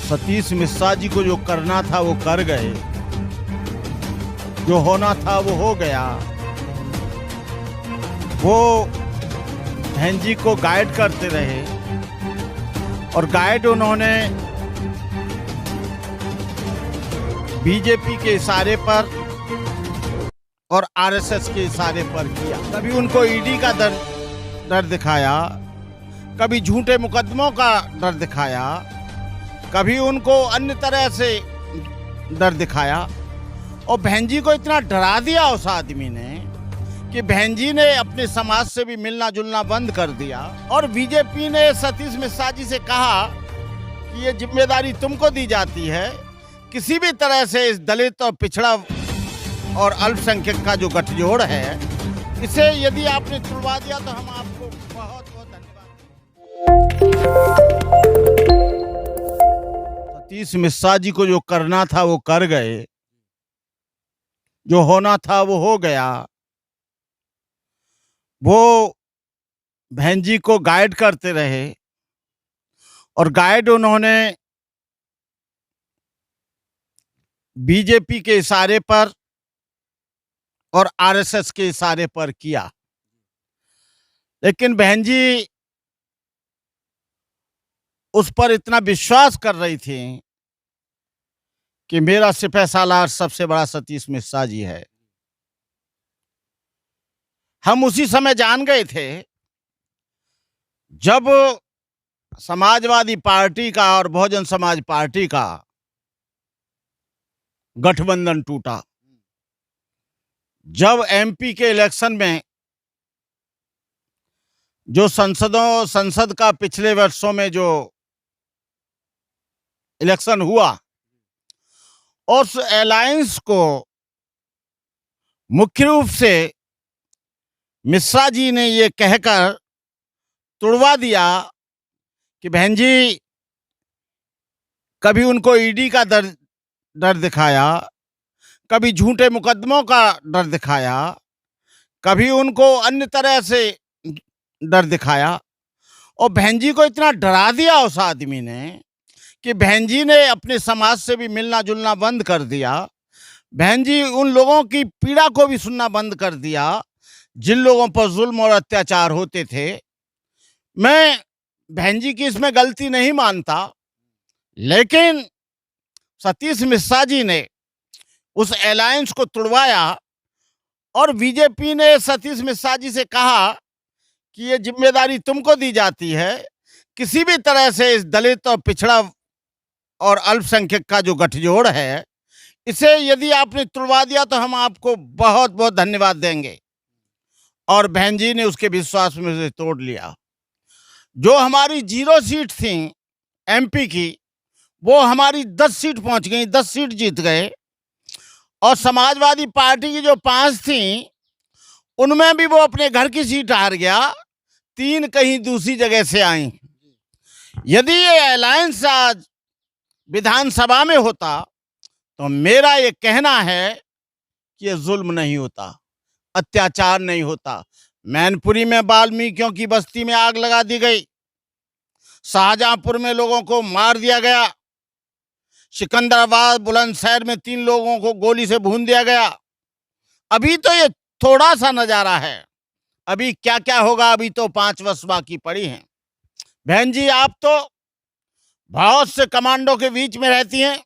सतीश मिश्रा जी को जो करना था वो कर गए, जो होना था वो हो गया। वो बहन जी को गाइड करते रहे और गाइड उन्होंने बीजेपी के इशारे पर और आरएसएस के इशारे पर किया। कभी उनको ईडी का डर दिखाया, कभी झूठे मुकदमों का डर दिखाया, कभी उनको अन्य तरह से डर दिखाया और बहन जी को इतना डरा दिया उस आदमी ने कि बहन जी ने अपने समाज से भी मिलना जुलना बंद कर दिया। और बीजेपी ने सतीश मिश्रा जी से कहा कि ये जिम्मेदारी तुमको दी जाती है, किसी भी तरह से इस दलित और पिछड़ा और अल्पसंख्यक का जो गठजोड़ है, इसे यदि आपने तुड़वा दिया तो हम आपको बहुत बहुत धन्यवाद। सतीश मिश्रा जी को जो करना था वो कर गए, जो होना था वो हो गया। वो बहन जी को गाइड करते रहे और गाइड उन्होंने बीजेपी के इशारे पर और आरएसएस के इशारे पर किया। लेकिन बहन जी उस पर इतना विश्वास कर रही थी कि मेरा सिपह सालार सबसे बड़ा सतीश मिश्रा जी है। हम उसी समय जान गए थे जब समाजवादी पार्टी का और बहुजन समाज पार्टी का गठबंधन टूटा, जब एमपी के इलेक्शन में जो संसद का पिछले वर्षों में जो इलेक्शन हुआ, उस अलायंस को मुख्य रूप से मिश्रा जी ने ये कहकर तुड़वा दिया कि बहन जी कभी उनको ईडी का डर दिखाया, कभी झूठे मुकदमों का डर दिखाया, कभी उनको अन्य तरह से डर दिखाया और बहन जी को इतना डरा दिया उस आदमी ने कि बहन जी ने अपने समाज से भी मिलना जुलना बंद कर दिया। बहन जी उन लोगों की पीड़ा को भी सुनना बंद कर दिया जिन लोगों पर जुल्म और अत्याचार होते थे। मैं बहन जी की इसमें गलती नहीं मानता, लेकिन सतीश मिश्रा जी ने उस अलायंस को तुड़वाया और बीजेपी ने सतीश मिश्रा जी से कहा कि ये जिम्मेदारी तुमको दी जाती है, किसी भी तरह से इस दलित और पिछड़ा और अल्पसंख्यक का जो गठजोड़ है, इसे यदि आपने तुड़वा दिया तो हम आपको बहुत बहुत धन्यवाद देंगे। और बहन जी ने उसके विश्वास में से तोड़ लिया। जो हमारी 0 सीट थी एमपी की, वो हमारी 10 सीट पहुंच गई, 10 सीट जीत गए। और समाजवादी पार्टी की जो 5 थी, उनमें भी वो अपने घर की सीट हार गया, 3 कहीं दूसरी जगह से आई। यदि ये अलायंस आज विधानसभा में होता तो मेरा ये कहना है कि ये जुल्म नहीं होता, अत्याचार नहीं होता। मैनपुरी में वाल्मीकियों की बस्ती में आग लगा दी गई, शाहजहांपुर में लोगों को मार दिया गया, सिकंदराबाद बुलंदशहर में 3 लोगों को गोली से भून दिया गया। अभी तो ये थोड़ा सा नजारा है, अभी क्या क्या होगा अभी तो 5 वर्ष बाकी पड़ी हैं। बहन जी आप तो बहुत से कमांडो के बीच में रहती हैं,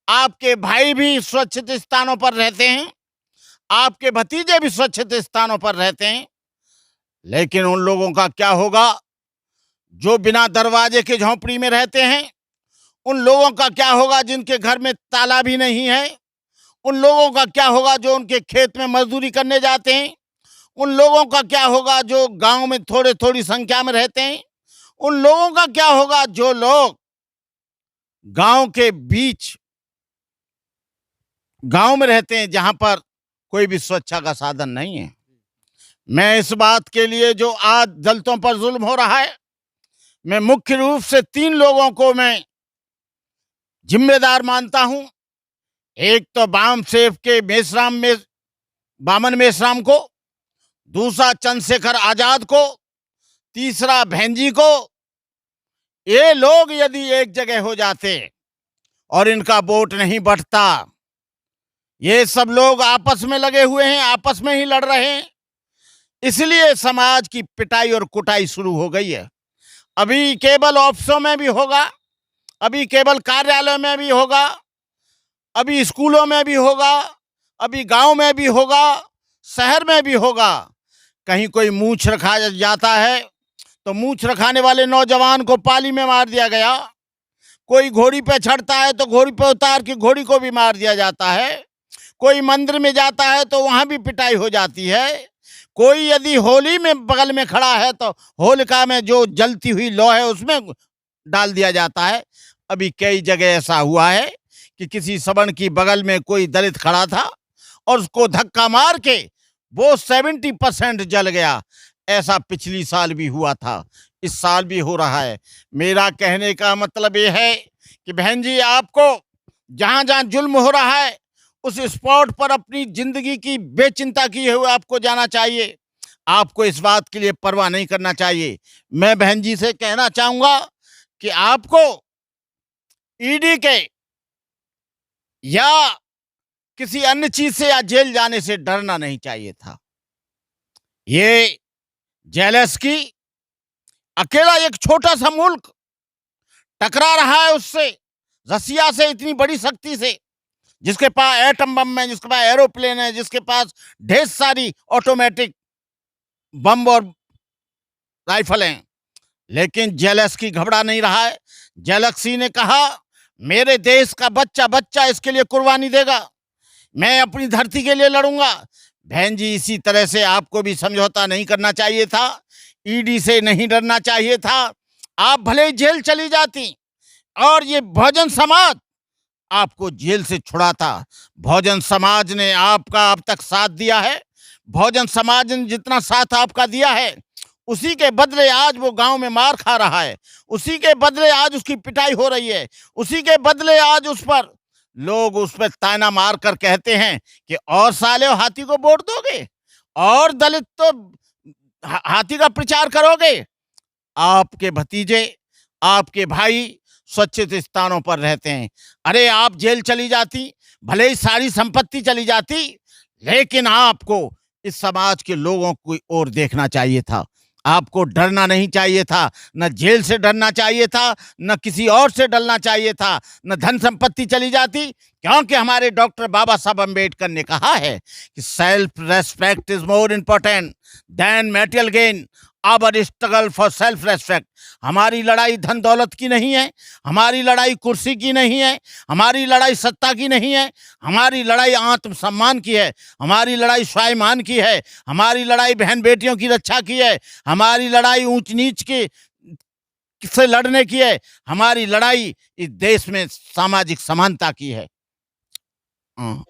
आपके भाई भी सुरक्षित स्थानों पर रहते हैं, आपके भतीजे भी सुरक्षित स्थानों पर रहते हैं, लेकिन उन लोगों का क्या होगा जो बिना दरवाजे के झोंपड़ी में रहते हैं? उन लोगों का क्या होगा जिनके घर में ताला भी नहीं है? उन लोगों का क्या होगा जो उनके खेत में मजदूरी करने जाते हैं? उन लोगों का क्या होगा जो गांव में थोड़ी थोड़ी संख्या में रहते हैं? उन लोगों का क्या होगा जो लोग गांव के बीच गांव में रहते हैं जहां पर कोई भी सुरक्षा का साधन नहीं है? मैं इस बात के लिए जो आज दलितों पर जुल्म हो रहा है, मैं मुख्य रूप से 3 लोगों को मैं जिम्मेदार मानता हूं। एक तो बामसेफ के बामन मेश्राम को, दूसरा चंद्रशेखर आजाद को, तीसरा बहन जी को। ये लोग यदि एक जगह हो जाते और इनका वोट नहीं बढ़ता, ये सब लोग आपस में लगे हुए हैं, आपस में ही लड़ रहे हैं, इसलिए समाज की पिटाई और कुटाई शुरू हो गई है। अभी केवल ऑफिसों में भी होगा, अभी केवल कार्यालय में भी होगा, अभी स्कूलों में भी होगा, अभी गांव में भी होगा, शहर में भी होगा। कहीं कोई मूंछ रखा जाता है तो मूंछ रखाने वाले नौजवान को पाली में मार दिया गया। कोई घोड़ी पे चढ़ता है तो घोड़ी पे उतार के घोड़ी को भी मार दिया जाता है। कोई मंदिर में जाता है तो वहां भी पिटाई हो जाती है। कोई यदि होली में बगल में खड़ा है तो होलिका में जो जलती हुई लौ है उसमें डाल दिया जाता है। अभी कई जगह ऐसा हुआ है कि किसी सवर्ण की बगल में कोई दलित खड़ा था और उसको धक्का मार के वो 70% जल गया। ऐसा पिछली साल भी हुआ था, इस साल भी हो रहा है। मेरा कहने का मतलब ये है कि बहन जी, आपको जहां जहां जुल्म हो रहा है उस स्पॉट पर अपनी जिंदगी की बेचिंता किए हुए आपको जाना चाहिए। आपको इस बात के लिए परवाह नहीं करना चाहिए। मैं बहन जी से कहना चाहूंगा कि आपको ईडी के या किसी अन्य चीज से या जेल जाने से डरना नहीं चाहिए था। ये जेलेंस्की अकेला एक छोटा सा मुल्क टकरा रहा है उससे, रसिया से, इतनी बड़ी शक्ति से, जिसके पास एटम बम है, जिसके पास एरोप्लेन है, जिसके पास ढेर सारी ऑटोमेटिक बम और राइफल हैं। लेकिन जेलेंस्की घबरा नहीं रहा है। जेलेंस्की ने कहा, मेरे देश का बच्चा बच्चा इसके लिए कुर्बानी देगा, मैं अपनी धरती के लिए लड़ूंगा। बहन जी, इसी तरह से आपको भी समझौता नहीं करना चाहिए था, ईडी से नहीं डरना चाहिए था। आप भले ही जेल चली जाती और ये बहुजन समाज आपको जेल से छुड़ाता। बहुजन समाज ने आपका अब तक साथ दिया है। बहुजन समाज ने जितना साथ आपका दिया है, उसी के बदले आज वो गांव में मार खा रहा है, उसी के बदले आज उसकी पिटाई हो रही है, उसी के बदले आज उस पर लोग उस पर ताना मार कर कहते हैं कि और साले हाथी को वोट दोगे और दलित तो हाथी का प्रचार करोगे। आपके भतीजे, आपके भाई सुरक्षित स्थानों पर रहते हैं। अरे आप जेल चली जाती, भले ही सारी संपत्ति चली जाती, लेकिन आपको इस समाज के लोगों की ओर देखना चाहिए था। आपको डरना नहीं चाहिए था। न जेल से डरना चाहिए था, न किसी और से डरना चाहिए था, न धन संपत्ति चली जाती, क्योंकि हमारे डॉक्टर बाबा साहब अम्बेडकर ने कहा है कि self respect is more important than material gain. Our struggle for self respect. हमारी लड़ाई धन दौलत की नहीं है, हमारी लड़ाई कुर्सी की नहीं है, हमारी लड़ाई सत्ता की नहीं है, हमारी लड़ाई आत्मसम्मान की है, हमारी लड़ाई स्वाभिमान की है, हमारी लड़ाई बहन बेटियों की रक्षा की है, हमारी लड़ाई ऊंच नीच की से लड़ने की है, हमारी लड़ाई इस देश में सामाजिक समानता की है। हाँ।